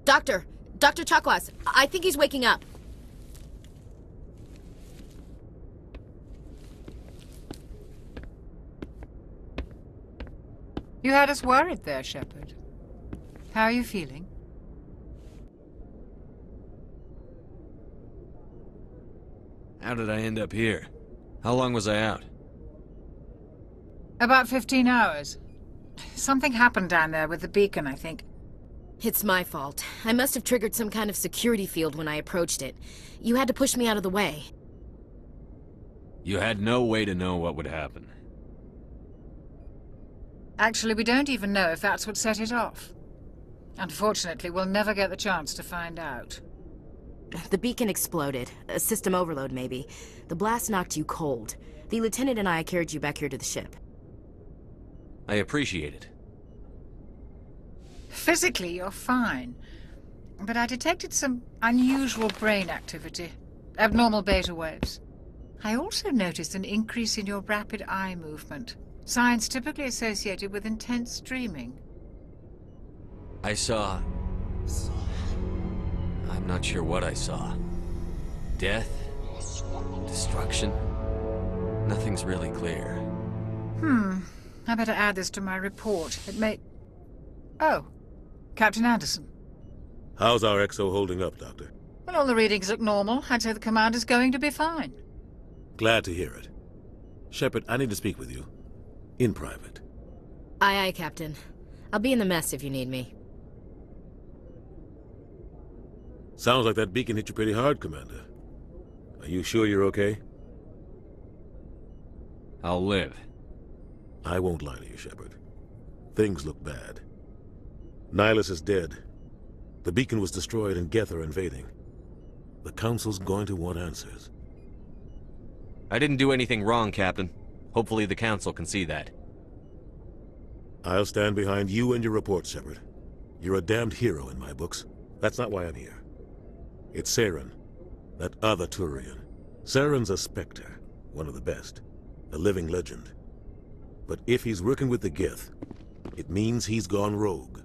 Doctor! Dr. Chakwas, I think he's waking up. You had us worried there, Shepard. How are you feeling? How did I end up here? How long was I out? About 15 hours. Something happened down there with the beacon, I think. It's my fault. I must have triggered some kind of security field when I approached it. You had to push me out of the way. You had no way to know what would happen. Actually, we don't even know if that's what set it off. Unfortunately, we'll never get the chance to find out. The beacon exploded. A system overload, maybe. The blast knocked you cold. The lieutenant and I carried you back here to the ship. I appreciate it. Physically, you're fine. But I detected some unusual brain activity. Abnormal beta waves. I also noticed an increase in your rapid eye movement. Signs typically associated with intense dreaming. I saw... I'm not sure what I saw. Death? Destruction? Nothing's really clear. I better add this to my report. It may... Oh, Captain Anderson. How's our XO holding up, Doctor? Well, all the readings look normal. I'd say the commander's going to be fine. Glad to hear it. Shepard, I need to speak with you. In private. Aye, aye, Captain. I'll be in the mess if you need me. Sounds like that beacon hit you pretty hard, Commander. Are you sure you're okay? I'll live. I won't lie to you, Shepard. Things look bad. Nihilus is dead. The beacon was destroyed and Geth are invading. The Council's going to want answers. I didn't do anything wrong, Captain. Hopefully the Council can see that. I'll stand behind you and your report, Shepard. You're a damned hero in my books. That's not why I'm here. It's Saren, that other Turian. Saren's a Spectre, one of the best, a living legend. But if he's working with the Geth, it means he's gone rogue.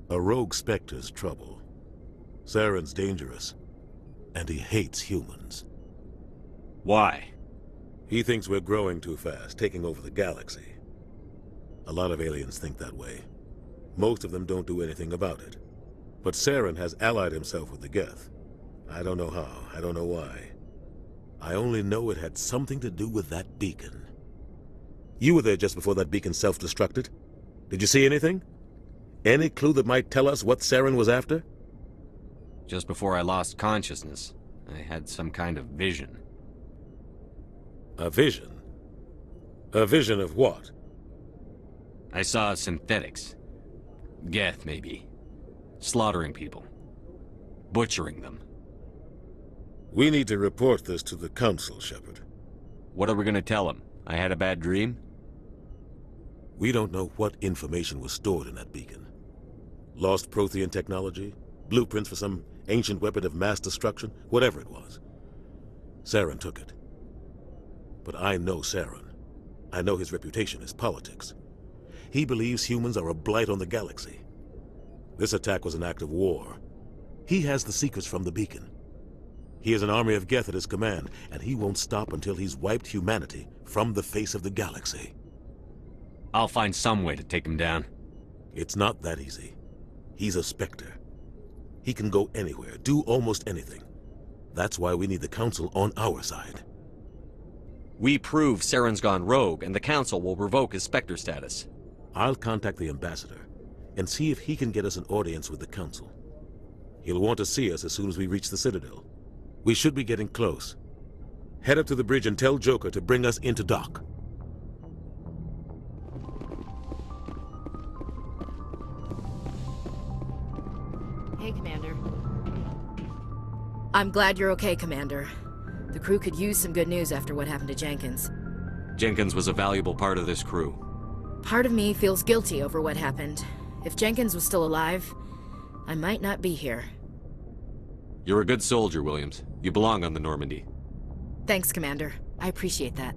A rogue Spectre's trouble. Saren's dangerous, and he hates humans. Why? He thinks we're growing too fast, taking over the galaxy. A lot of aliens think that way. Most of them don't do anything about it. But Saren has allied himself with the Geth. I don't know how, I don't know why. I only know it had something to do with that beacon. You were there just before that beacon self-destructed. Did you see anything? Any clue that might tell us what Saren was after? Just before I lost consciousness, I had some kind of vision. A vision? A vision of what? I saw synthetics. Geth, maybe. Slaughtering people. Butchering them. We need to report this to the Council, Shepard. What are we gonna tell them? I had a bad dream? We don't know what information was stored in that beacon. Lost Prothean technology? Blueprints for some ancient weapon of mass destruction? Whatever it was. Saren took it. But I know Saren. I know his reputation is politics. He believes humans are a blight on the galaxy. This attack was an act of war. He has the secrets from the beacon. He has an army of Geth at his command, and he won't stop until he's wiped humanity from the face of the galaxy. I'll find some way to take him down. It's not that easy. He's a Spectre. He can go anywhere, do almost anything. That's why we need the Council on our side. We prove Saren's gone rogue, and the Council will revoke his Spectre status. I'll contact the Ambassador and see if he can get us an audience with the Council. He'll want to see us as soon as we reach the Citadel. We should be getting close. Head up to the bridge and tell Joker to bring us into dock. Hey, Commander. I'm glad you're okay, Commander. The crew could use some good news after what happened to Jenkins. Jenkins was a valuable part of this crew. Part of me feels guilty over what happened. If Jenkins was still alive, I might not be here. You're a good soldier, Williams. You belong on the Normandy. Thanks, Commander. I appreciate that.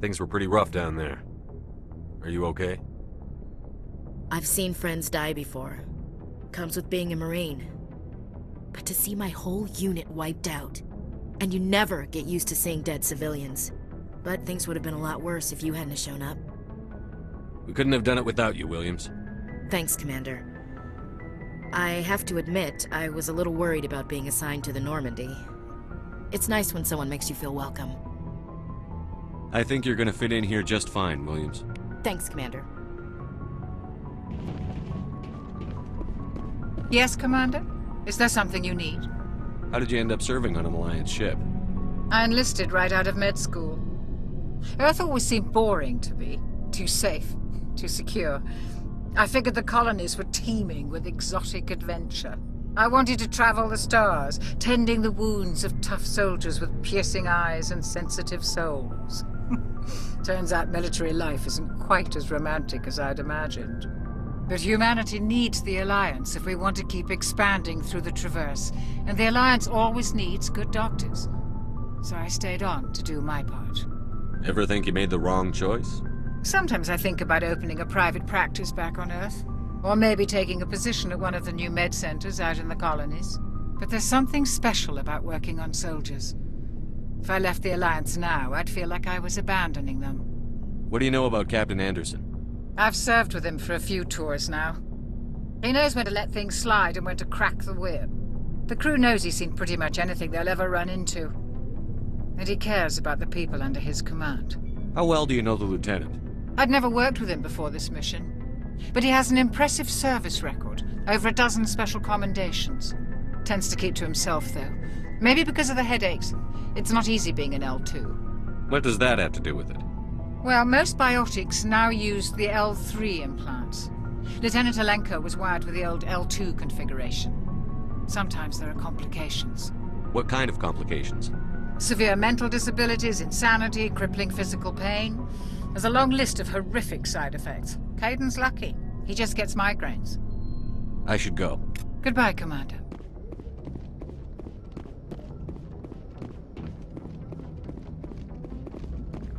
Things were pretty rough down there. Are you okay? I've seen friends die before. Comes with being a Marine. But to see my whole unit wiped out, and you never get used to seeing dead civilians. But things would have been a lot worse if you hadn't shown up. We couldn't have done it without you, Williams. Thanks, Commander. I have to admit, I was a little worried about being assigned to the Normandy. It's nice when someone makes you feel welcome. I think you're gonna fit in here just fine, Williams. Thanks, Commander. Yes, Commander? Is there something you need? How did you end up serving on an Alliance ship? I enlisted right out of med school. Earth always seemed boring to me. Too safe, too secure. I figured the colonies were teeming with exotic adventure. I wanted to travel the stars, tending the wounds of tough soldiers with piercing eyes and sensitive souls. Turns out military life isn't quite as romantic as I'd imagined. But humanity needs the Alliance if we want to keep expanding through the Traverse, and the Alliance always needs good doctors. So I stayed on to do my part. Ever think you made the wrong choice? Sometimes I think about opening a private practice back on Earth. Or maybe taking a position at one of the new med centers out in the colonies. But there's something special about working on soldiers. If I left the Alliance now, I'd feel like I was abandoning them. What do you know about Captain Anderson? I've served with him for a few tours now. He knows when to let things slide and when to crack the whip. The crew knows he's seen pretty much anything they'll ever run into. And he cares about the people under his command. How well do you know the Lieutenant? I'd never worked with him before this mission. But he has an impressive service record, over a dozen special commendations. Tends to keep to himself, though. Maybe because of the headaches. It's not easy being an L2. What does that have to do with it? Well, most biotics now use the L3 implants. Lieutenant Alenko was wired with the old L2 configuration. Sometimes there are complications. What kind of complications? Severe mental disabilities, insanity, crippling physical pain. There's a long list of horrific side effects. Caden's lucky. He just gets migraines. I should go. Goodbye, Commander.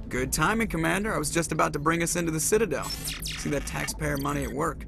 Good timing, Commander. I was just about to bring us into the Citadel. See that taxpayer money at work.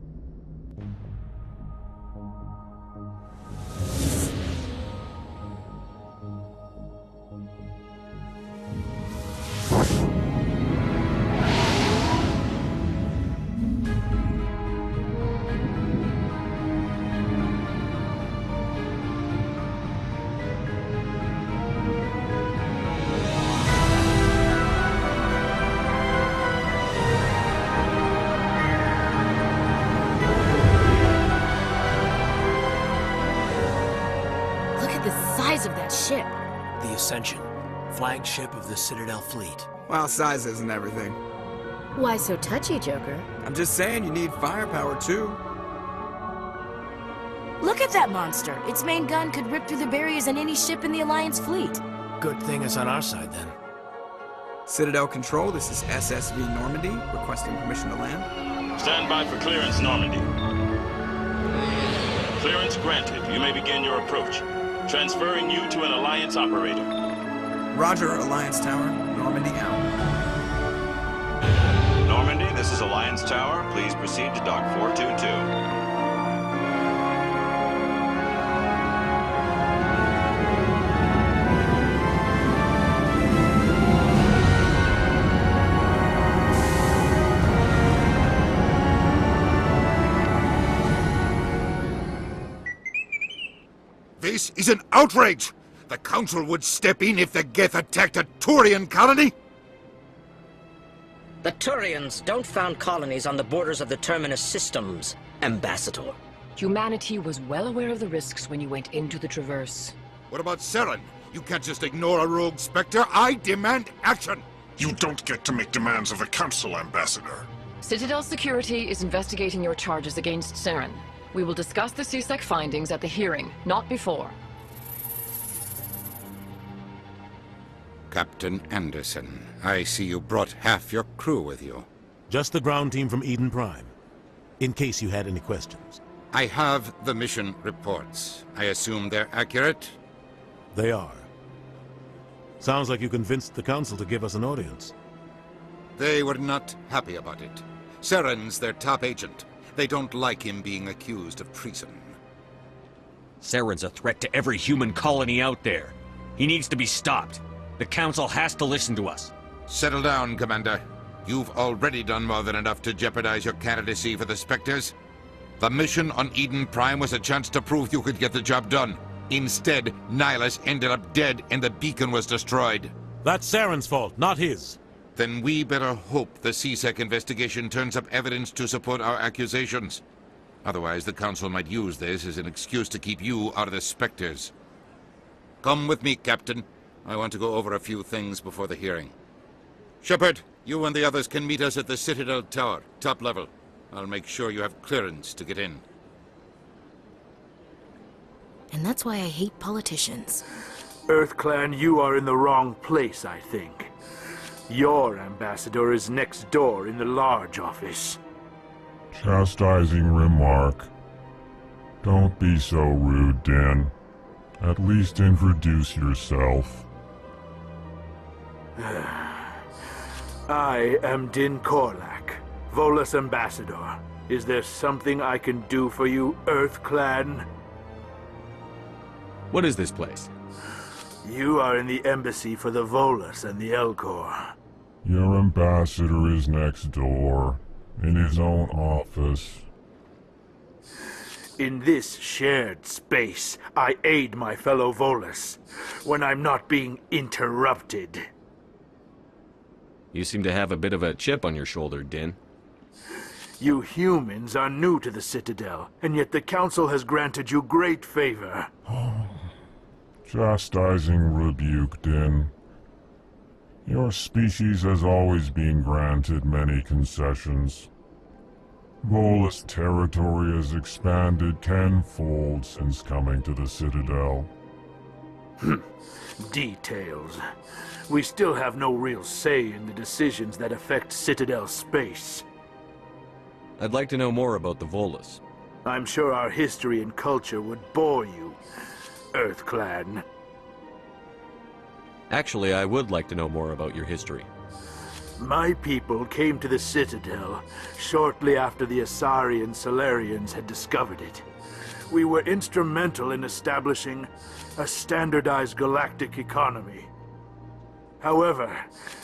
Of that ship. The Ascension, flagship of the Citadel fleet. Well, size isn't everything. Why so touchy, Joker? I'm just saying you need firepower, too. Look at that monster. Its main gun could rip through the barriers in any ship in the Alliance fleet. Good thing it's on our side, then. Citadel Control, this is SSV Normandy, requesting permission to land. Stand by for clearance, Normandy. Clearance granted. You may begin your approach. Transferring you to an Alliance operator. Roger, Alliance Tower. Normandy out. Normandy, this is Alliance Tower. Please proceed to Dock 422. This is an outrage! The Council would step in if the Geth attacked a Turian colony? The Turians don't found colonies on the borders of the Terminus Systems, Ambassador. Humanity was well aware of the risks when you went into the Traverse. What about Saren? You can't just ignore a rogue Spectre. I demand action! You don't get to make demands of the Council, Ambassador. Citadel Security is investigating your charges against Saren. We will discuss the CSEC findings at the hearing, not before. Captain Anderson, I see you brought half your crew with you. Just the ground team from Eden Prime, in case you had any questions. I have the mission reports. I assume they're accurate? They are. Sounds like you convinced the Council to give us an audience. They were not happy about it. Saren's their top agent. They don't like him being accused of treason. Saren's a threat to every human colony out there. He needs to be stopped. The Council has to listen to us. Settle down, Commander. You've already done more than enough to jeopardize your candidacy for the Spectres. The mission on Eden Prime was a chance to prove you could get the job done. Instead, Nihilus ended up dead and the beacon was destroyed. That's Saren's fault, not his. Then we better hope the CSEC investigation turns up evidence to support our accusations. Otherwise, the Council might use this as an excuse to keep you out of the Spectres. Come with me, Captain. I want to go over a few things before the hearing. Shepard, you and the others can meet us at the Citadel Tower, top level. I'll make sure you have clearance to get in. And that's why I hate politicians. EarthClan, you are in the wrong place, I think. Your ambassador is next door in the large office. Chastising remark. Don't be so rude, Din. At least introduce yourself. I am Din Korlak, Volus ambassador. Is there something I can do for you, EarthClan? What is this place? You are in the embassy for the Volus and the Elcor. Your ambassador is next door, in his own office. In this shared space, I aid my fellow Volus, when I'm not being interrupted. You seem to have a bit of a chip on your shoulder, Din. You humans are new to the Citadel, and yet the Council has granted you great favor. Chastising rebuke, Din. Your species has always been granted many concessions. Volus territory has expanded tenfold since coming to the Citadel. Details. We still have no real say in the decisions that affect Citadel space. I'd like to know more about the Volus. I'm sure our history and culture would bore you, EarthClan. Actually, I would like to know more about your history. My people came to the Citadel shortly after the Asari and Solarians had discovered it. We were instrumental in establishing a standardized galactic economy. However,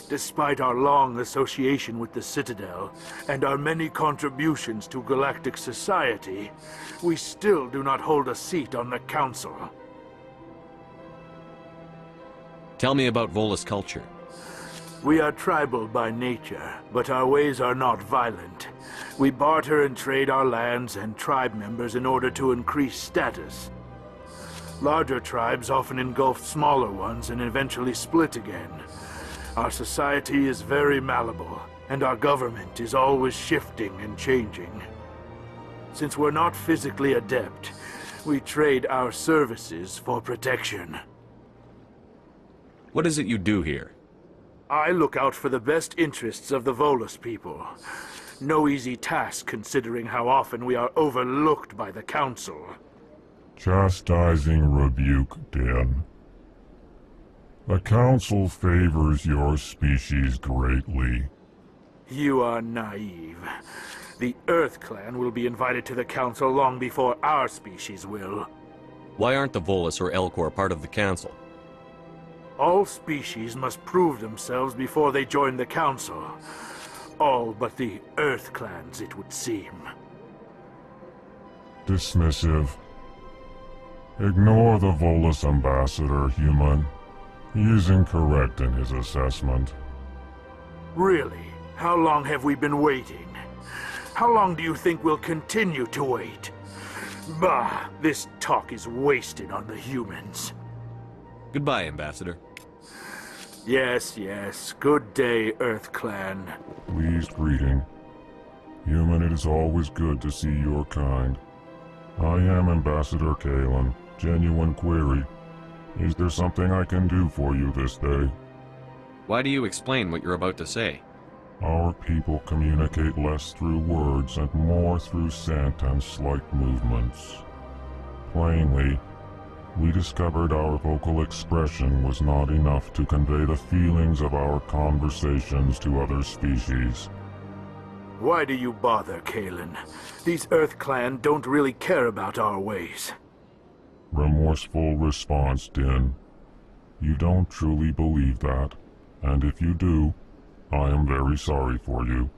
despite our long association with the Citadel and our many contributions to galactic society, we still do not hold a seat on the Council. Tell me about Volus culture. We are tribal by nature, but our ways are not violent. We barter and trade our lands and tribe members in order to increase status. Larger tribes often engulf smaller ones and eventually split again. Our society is very malleable, and our government is always shifting and changing. Since we're not physically adept, we trade our services for protection. What is it you do here? I look out for the best interests of the Volus people. No easy task considering how often we are overlooked by the Council. Chastising rebuke, Din. The Council favors your species greatly. You are naive. The EarthClan will be invited to the Council long before our species will. Why aren't the Volus or Elcor part of the Council? All species must prove themselves before they join the Council. All but the EarthClans, it would seem. Dismissive. Ignore the Volus ambassador, human. He is incorrect in his assessment. Really? How long have we been waiting? How long do you think we'll continue to wait? Bah, this talk is wasted on the humans. Goodbye, Ambassador. Yes, yes. Good day, EarthClan. Pleased greeting. Human, it is always good to see your kind. I am Ambassador Canon. Genuine query. Is there something I can do for you this day? Why do you explain what you're about to say? Our people communicate less through words and more through scent and slight movements. Plainly, we discovered our vocal expression was not enough to convey the feelings of our conversations to other species. Why do you bother, Canon? These EarthClan don't really care about our ways. Remorseful response, Din. You don't truly believe that, and if you do, I am very sorry for you.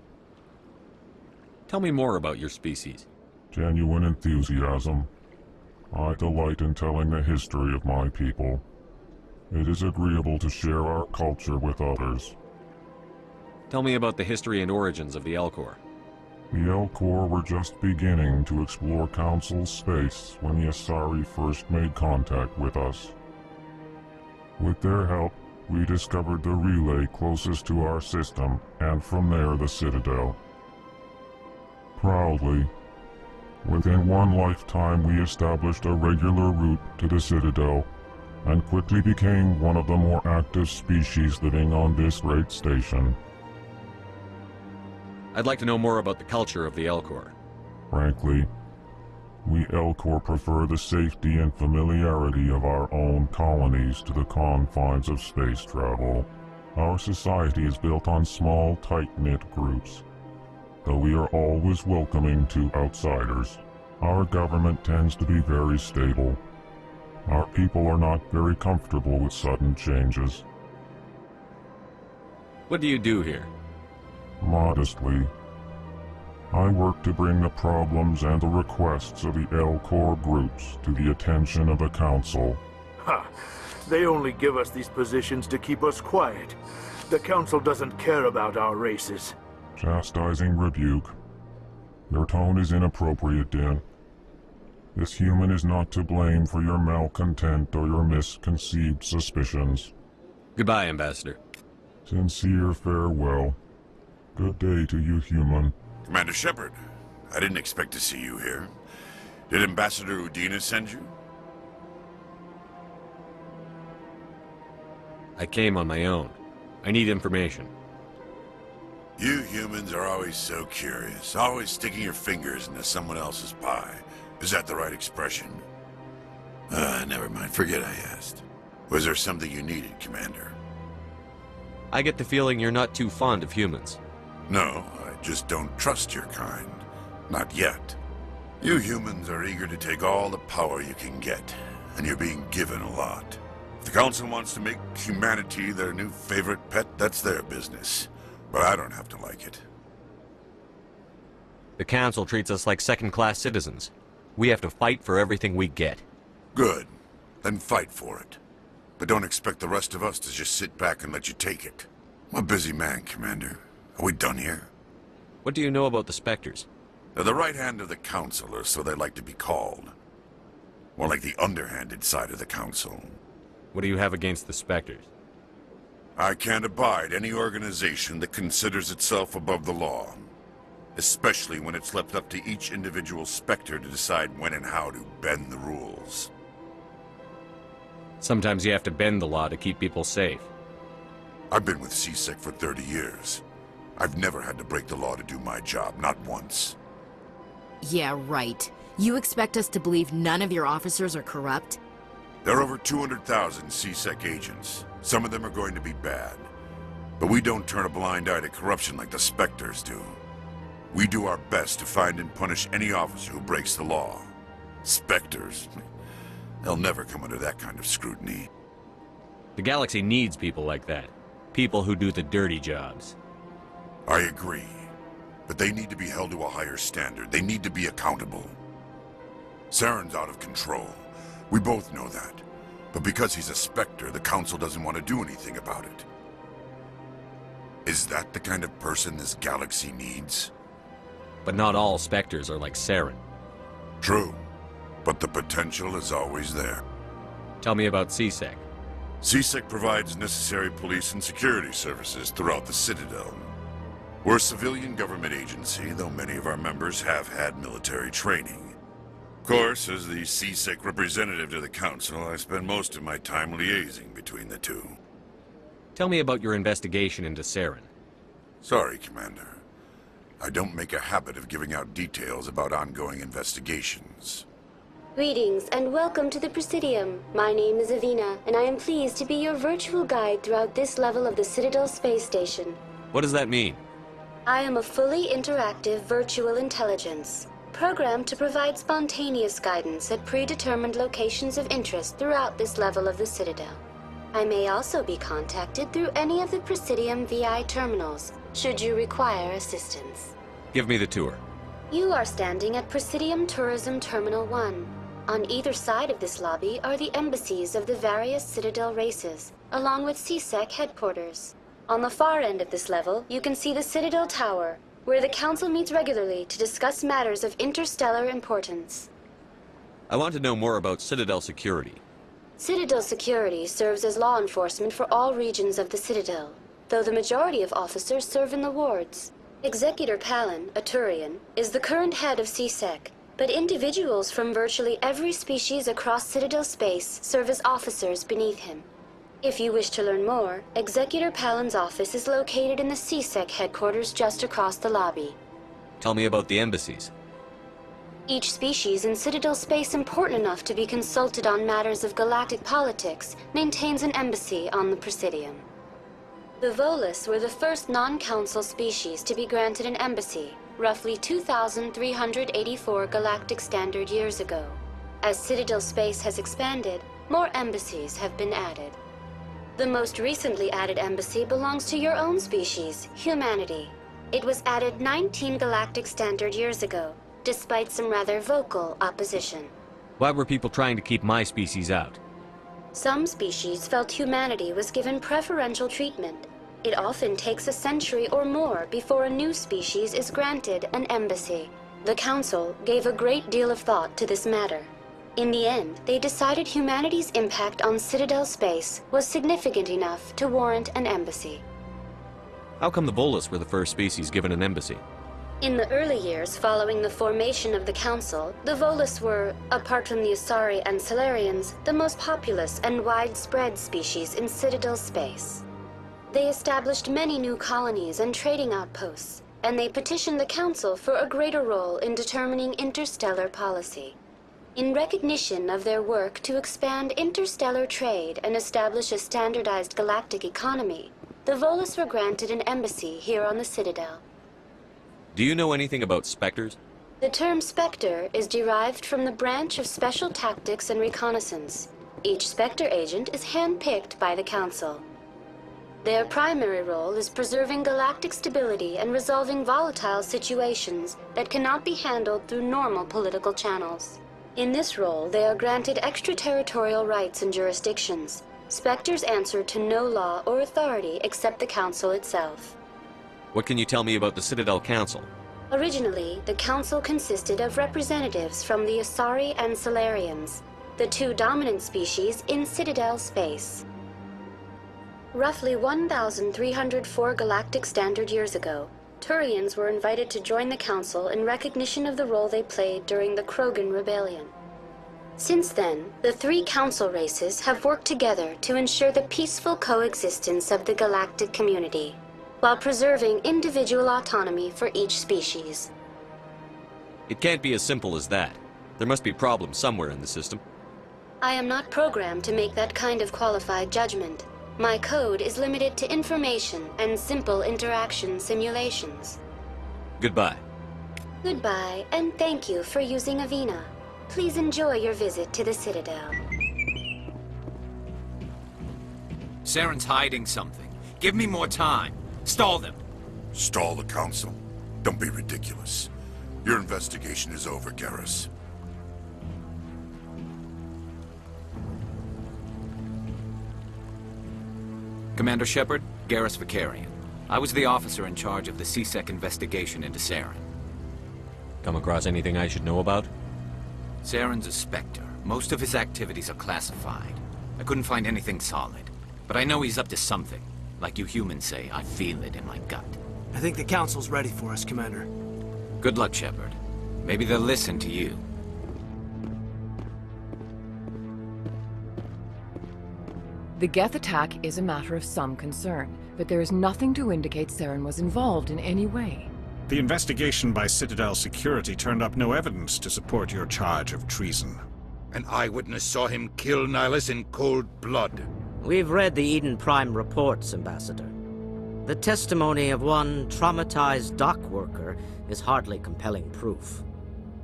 Tell me more about your species. Genuine enthusiasm. I delight in telling the history of my people. It is agreeable to share our culture with others. Tell me about the history and origins of the Elcor. The Elcor were just beginning to explore Council space when the Asari first made contact with us. With their help, we discovered the relay closest to our system, and from there the Citadel. Proudly, within one lifetime we established a regular route to the Citadel, and quickly became one of the more active species living on this great station. I'd like to know more about the culture of the Elcor. Frankly, we Elcor prefer the safety and familiarity of our own colonies to the confines of space travel. Our society is built on small, tight-knit groups, though we are always welcoming to outsiders. Our government tends to be very stable. Our people are not very comfortable with sudden changes. What do you do here? Modestly, I work to bring the problems and the requests of the Elcor groups to the attention of the Council. Ha! They only give us these positions to keep us quiet. The Council doesn't care about our races. Chastising rebuke. Your tone is inappropriate, Din. This human is not to blame for your malcontent or your misconceived suspicions. Goodbye, Ambassador. Sincere farewell. Good day to you, human. Commander Shepard, I didn't expect to see you here. Did Ambassador Udina send you? I came on my own. I need information. You humans are always so curious, always sticking your fingers into someone else's pie. Is that the right expression? Never mind, forget I asked. Was there something you needed, Commander? I get the feeling you're not too fond of humans. No, I just don't trust your kind. Not yet. You humans are eager to take all the power you can get, and you're being given a lot. If the Council wants to make humanity their new favorite pet, that's their business. But I don't have to like it. The Council treats us like second-class citizens. We have to fight for everything we get. Good. Then fight for it. But don't expect the rest of us to just sit back and let you take it. I'm a busy man, Commander. Are we done here? What do you know about the Spectres? They're the right hand of the Council, or so they like to be called. More like the underhanded side of the Council. What do you have against the Spectres? I can't abide any organization that considers itself above the law. Especially when it's left up to each individual Spectre to decide when and how to bend the rules. Sometimes you have to bend the law to keep people safe. I've been with CSEC for 30 years. I've never had to break the law to do my job, not once. Yeah, right. You expect us to believe none of your officers are corrupt? There are over 200,000 CSEC agents. Some of them are going to be bad. But we don't turn a blind eye to corruption like the Spectres do. We do our best to find and punish any officer who breaks the law. Spectres, they'll never come under that kind of scrutiny. The galaxy needs people like that. People who do the dirty jobs. I agree. But they need to be held to a higher standard. They need to be accountable. Saren's out of control. We both know that. But because he's a Spectre, the Council doesn't want to do anything about it. Is that the kind of person this galaxy needs? But not all Spectres are like Saren. True. But the potential is always there. Tell me about CSEC. CSEC provides necessary police and security services throughout the Citadel. We're a civilian government agency, though many of our members have had military training. Of course, as the CSEC representative to the Council, I spend most of my time liaising between the two. Tell me about your investigation into Saren. Sorry, Commander. I don't make a habit of giving out details about ongoing investigations. Greetings and welcome to the Presidium. My name is Avina, and I am pleased to be your virtual guide throughout this level of the Citadel space station. What does that mean? I am a fully interactive virtual intelligence. programmed to provide spontaneous guidance at predetermined locations of interest throughout this level of the Citadel. I may also be contacted through any of the Presidium VI terminals, should you require assistance. Give me the tour. You are standing at Presidium Tourism Terminal 1. On either side of this lobby are the embassies of the various Citadel races, along with CSEC headquarters. On the far end of this level, you can see the Citadel Tower, where the Council meets regularly to discuss matters of interstellar importance. I want to know more about Citadel security. Citadel security serves as law enforcement for all regions of the Citadel, though the majority of officers serve in the wards. Executor Palin, a Turian, is the current head of CSEC, but individuals from virtually every species across Citadel space serve as officers beneath him. If you wish to learn more, Executor Palin's office is located in the CSEC headquarters just across the lobby. Tell me about the embassies. Each species in Citadel space important enough to be consulted on matters of galactic politics maintains an embassy on the Presidium. The Volus were the first non-council species to be granted an embassy, roughly 2,384 galactic standard years ago. As Citadel space has expanded, more embassies have been added. The most recently added embassy belongs to your own species, humanity. It was added 19 galactic standard years ago, despite some rather vocal opposition. Why were people trying to keep my species out? Some species felt humanity was given preferential treatment. It often takes a century or more before a new species is granted an embassy. The Council gave a great deal of thought to this matter. In the end, they decided humanity's impact on Citadel space was significant enough to warrant an embassy. How come the Volus were the first species given an embassy? In the early years following the formation of the Council, the Volus were, apart from the Asari and Solarians, the most populous and widespread species in Citadel space. They established many new colonies and trading outposts, and they petitioned the Council for a greater role in determining interstellar policy. In recognition of their work to expand interstellar trade and establish a standardized galactic economy, the Volus were granted an embassy here on the Citadel. Do you know anything about Spectres? The term Spectre is derived from the branch of Special Tactics and Reconnaissance. Each Spectre agent is handpicked by the Council. Their primary role is preserving galactic stability and resolving volatile situations that cannot be handled through normal political channels. In this role, they are granted extraterritorial rights and jurisdictions. Spectres answer to no law or authority except the Council itself. What can you tell me about the Citadel Council? Originally, the Council consisted of representatives from the Asari and Solarians, the two dominant species in Citadel space. Roughly 1,304 galactic standard years ago, Turians were invited to join the Council in recognition of the role they played during the Krogan Rebellion. Since then, the three Council races have worked together to ensure the peaceful coexistence of the galactic community, while preserving individual autonomy for each species. It can't be as simple as that. There must be problems somewhere in the system. I am not programmed to make that kind of qualified judgment. My code is limited to information and simple interaction simulations. Goodbye. Goodbye, and thank you for using Avina. Please enjoy your visit to the Citadel. Saren's hiding something. Give me more time. Stall them. Stall the Council? Don't be ridiculous. Your investigation is over, Garrus. Commander Shepard, Garrus Vicarian. I was the officer in charge of the CSEC investigation into Saren. Come across anything I should know about? Saren's a Spectre. Most of his activities are classified. I couldn't find anything solid. But I know he's up to something. Like you humans say, I feel it in my gut. I think the Council's ready for us, Commander. Good luck, Shepard. Maybe they'll listen to you. The Geth attack is a matter of some concern, but there is nothing to indicate Saren was involved in any way. The investigation by Citadel Security turned up no evidence to support your charge of treason. An eyewitness saw him kill Nihilus in cold blood. We've read the Eden Prime reports, Ambassador. The testimony of one traumatized dock worker is hardly compelling proof.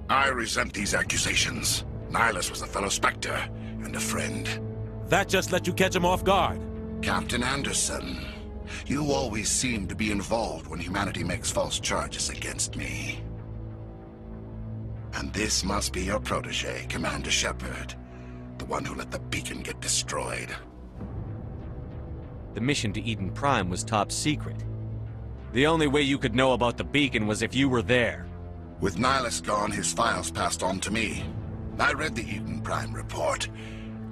I resent these accusations. Nihilus was a fellow Spectre and a friend. That just let you catch him off guard. Captain Anderson, you always seem to be involved when humanity makes false charges against me. And this must be your protege, Commander Shepard. The one who let the beacon get destroyed. The mission to Eden Prime was top secret. The only way you could know about the beacon was if you were there. With Nihilus gone, his files passed on to me. I read the Eden Prime report.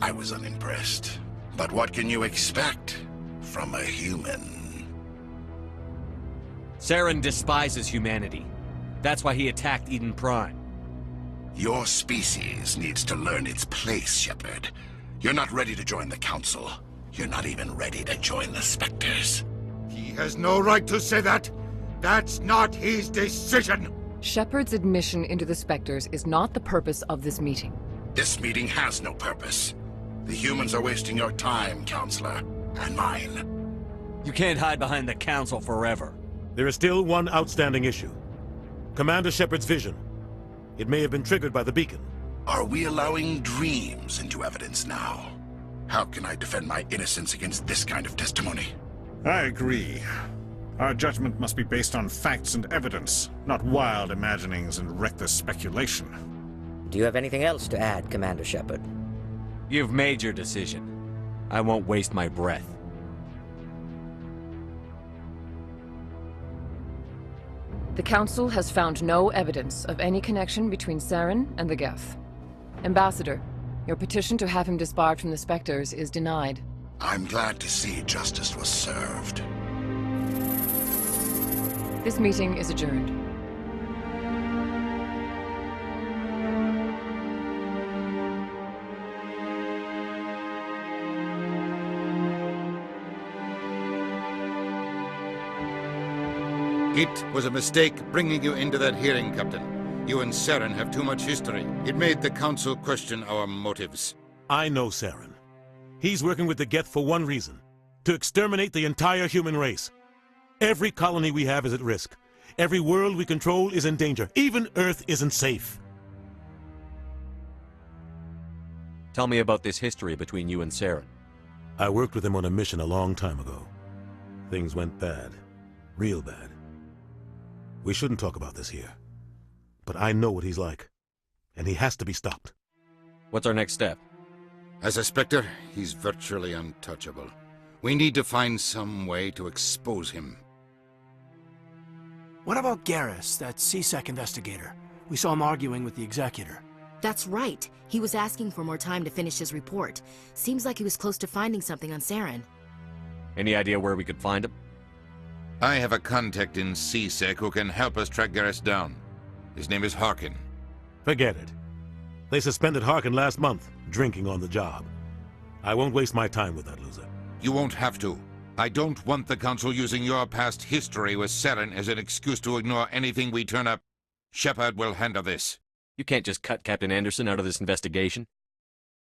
I was unimpressed. But what can you expect from a human? Saren despises humanity. That's why he attacked Eden Prime. Your species needs to learn its place, Shepard. You're not ready to join the Council. You're not even ready to join the Spectres. He has no right to say that. That's not his decision. Shepard's admission into the Spectres is not the purpose of this meeting. This meeting has no purpose. The humans are wasting your time, Counselor, and mine. You can't hide behind the Council forever. There is still one outstanding issue. Commander Shepard's vision. It may have been triggered by the beacon. Are we allowing dreams into evidence now? How can I defend my innocence against this kind of testimony? I agree. Our judgment must be based on facts and evidence, not wild imaginings and reckless speculation. Do you have anything else to add, Commander Shepard? You've made your decision. I won't waste my breath. The Council has found no evidence of any connection between Saren and the Geth. Ambassador, your petition to have him disbarred from the Spectres is denied. I'm glad to see justice was served. This meeting is adjourned. It was a mistake bringing you into that hearing, Captain. You and Saren have too much history. It made the Council question our motives. I know Saren. He's working with the Geth for one reason. To exterminate the entire human race. Every colony we have is at risk. Every world we control is in danger. Even Earth isn't safe. Tell me about this history between you and Saren. I worked with him on a mission a long time ago. Things went bad. Real bad. We shouldn't talk about this here. But I know what he's like. And he has to be stopped. What's our next step? As a Spectre, he's virtually untouchable. We need to find some way to expose him. What about Garrus, that C-Sec investigator? We saw him arguing with the Executor. That's right. He was asking for more time to finish his report. Seems like he was close to finding something on Saren. Any idea where we could find him? I have a contact in C-Sec who can help us track Garrus down. His name is Harkin. Forget it. They suspended Harkin last month, drinking on the job. I won't waste my time with that loser. You won't have to. I don't want the Council using your past history with Saren as an excuse to ignore anything we turn up. Shepard will handle this. You can't just cut Captain Anderson out of this investigation.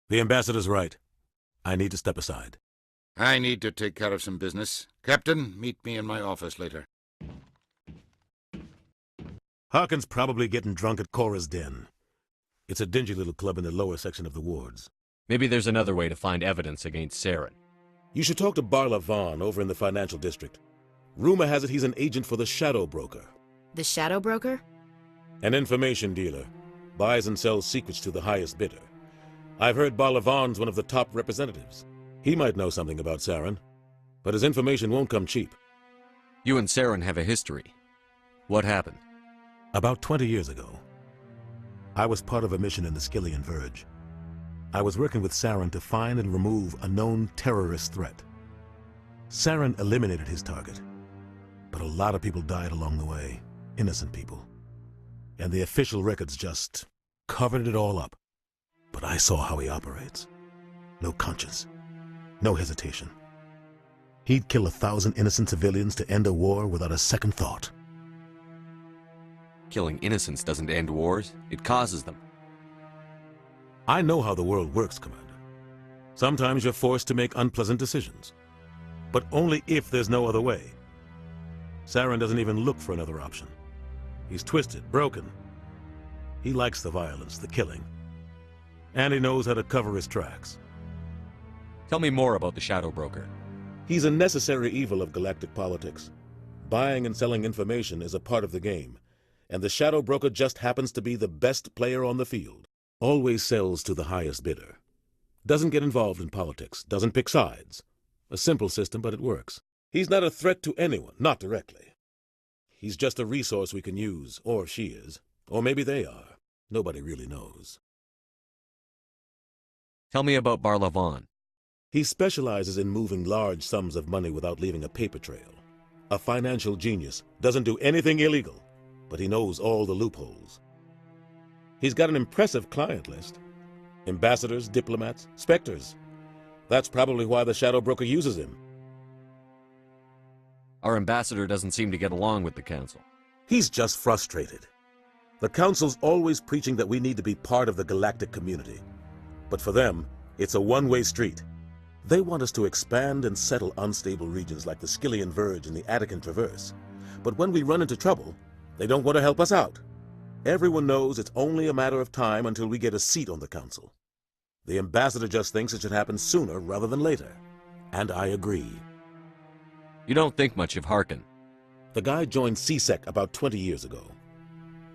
The Ambassador's right. I need to step aside. I need to take care of some business. Captain, meet me in my office later. Harkin's probably getting drunk at Cora's Den. It's a dingy little club in the lower section of the wards. Maybe there's another way to find evidence against Saren. You should talk to Barla Vaughn over in the financial district. Rumor has it he's an agent for the Shadow Broker. The Shadow Broker? An information dealer. Buys and sells secrets to the highest bidder. I've heard Barla Vaughn's one of the top representatives. He might know something about Saren, but his information won't come cheap. You and Saren have a history. What happened? About 20 years ago, I was part of a mission in the Skillian Verge. I was working with Saren to find and remove a known terrorist threat. Saren eliminated his target, but a lot of people died along the way, innocent people. And the official records just covered it all up. But I saw how he operates. No conscience, no hesitation. He'd kill 1,000 innocent civilians to end a war without a second thought. Killing innocents doesn't end wars, it causes them. I know how the world works, Commander. Sometimes you're forced to make unpleasant decisions. But only if there's no other way. Saren doesn't even look for another option. He's twisted, broken. He likes the violence, the killing. And he knows how to cover his tracks. Tell me more about the Shadow Broker. He's a necessary evil of galactic politics. Buying and selling information is a part of the game, and the Shadow Broker just happens to be the best player on the field. Always sells to the highest bidder. Doesn't get involved in politics, doesn't pick sides. A simple system, but it works. He's not a threat to anyone, not directly. He's just a resource we can use, or she is. Or maybe they are. Nobody really knows. Tell me about Barlavon. He specializes in moving large sums of money without leaving a paper trail. A financial genius, doesn't do anything illegal, but he knows all the loopholes. He's got an impressive client list. Ambassadors, diplomats, specters. That's probably why the Shadow Broker uses him. Our ambassador doesn't seem to get along with the Council. He's just frustrated. The Council's always preaching that we need to be part of the galactic community. But for them, it's a one-way street. They want us to expand and settle unstable regions like the Skyllian Verge and the Attican Traverse. But when we run into trouble, they don't want to help us out. Everyone knows it's only a matter of time until we get a seat on the Council. The ambassador just thinks it should happen sooner rather than later. And I agree. You don't think much of Harkin. The guy joined CSEC about 20 years ago.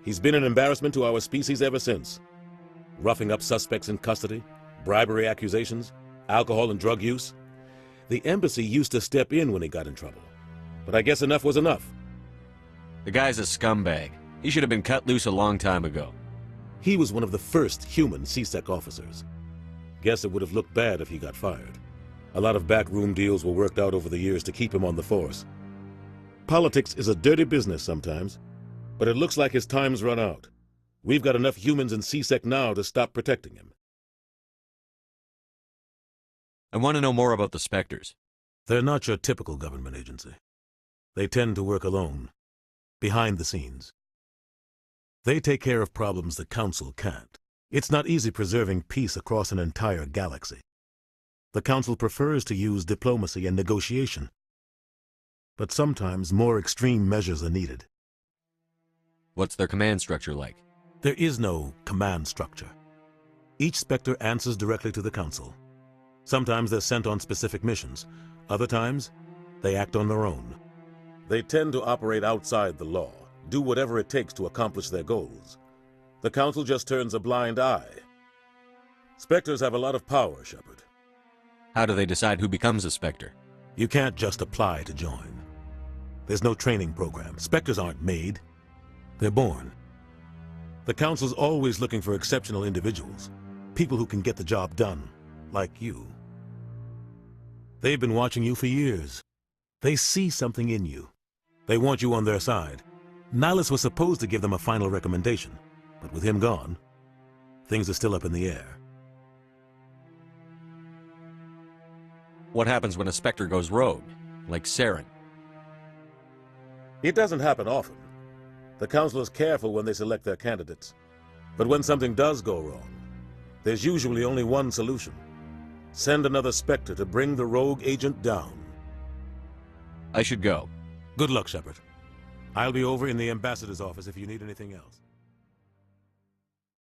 He's been an embarrassment to our species ever since. Roughing up suspects in custody, bribery accusations, alcohol and drug use. The embassy used to step in when he got in trouble. But I guess enough was enough. The guy's a scumbag. He should have been cut loose a long time ago. He was one of the first human CSEC officers. Guess it would have looked bad if he got fired. A lot of backroom deals were worked out over the years to keep him on the force. Politics is a dirty business sometimes, but it looks like his time's run out. We've got enough humans in CSEC now to stop protecting him. I want to know more about the Spectres. They're not your typical government agency. They tend to work alone, behind the scenes. They take care of problems the Council can't. It's not easy preserving peace across an entire galaxy. The Council prefers to use diplomacy and negotiation. But sometimes more extreme measures are needed. What's their command structure like? There is no command structure. Each Spectre answers directly to the Council. Sometimes they're sent on specific missions. Other times, they act on their own. They tend to operate outside the law, do whatever it takes to accomplish their goals. The Council just turns a blind eye. Spectres have a lot of power, Shepard. How do they decide who becomes a Spectre? You can't just apply to join. There's no training program. Spectres aren't made. They're born. The Council's always looking for exceptional individuals. People who can get the job done, like you. They've been watching you for years. They see something in you. They want you on their side. Nihilus was supposed to give them a final recommendation, but with him gone, things are still up in the air. What happens when a Spectre goes rogue, like Saren? It doesn't happen often. The Council is careful when they select their candidates. But when something does go wrong, there's usually only one solution. Send another Spectre to bring the rogue agent down. I should go. Good luck, Shepard. I'll be over in the ambassador's office if you need anything else.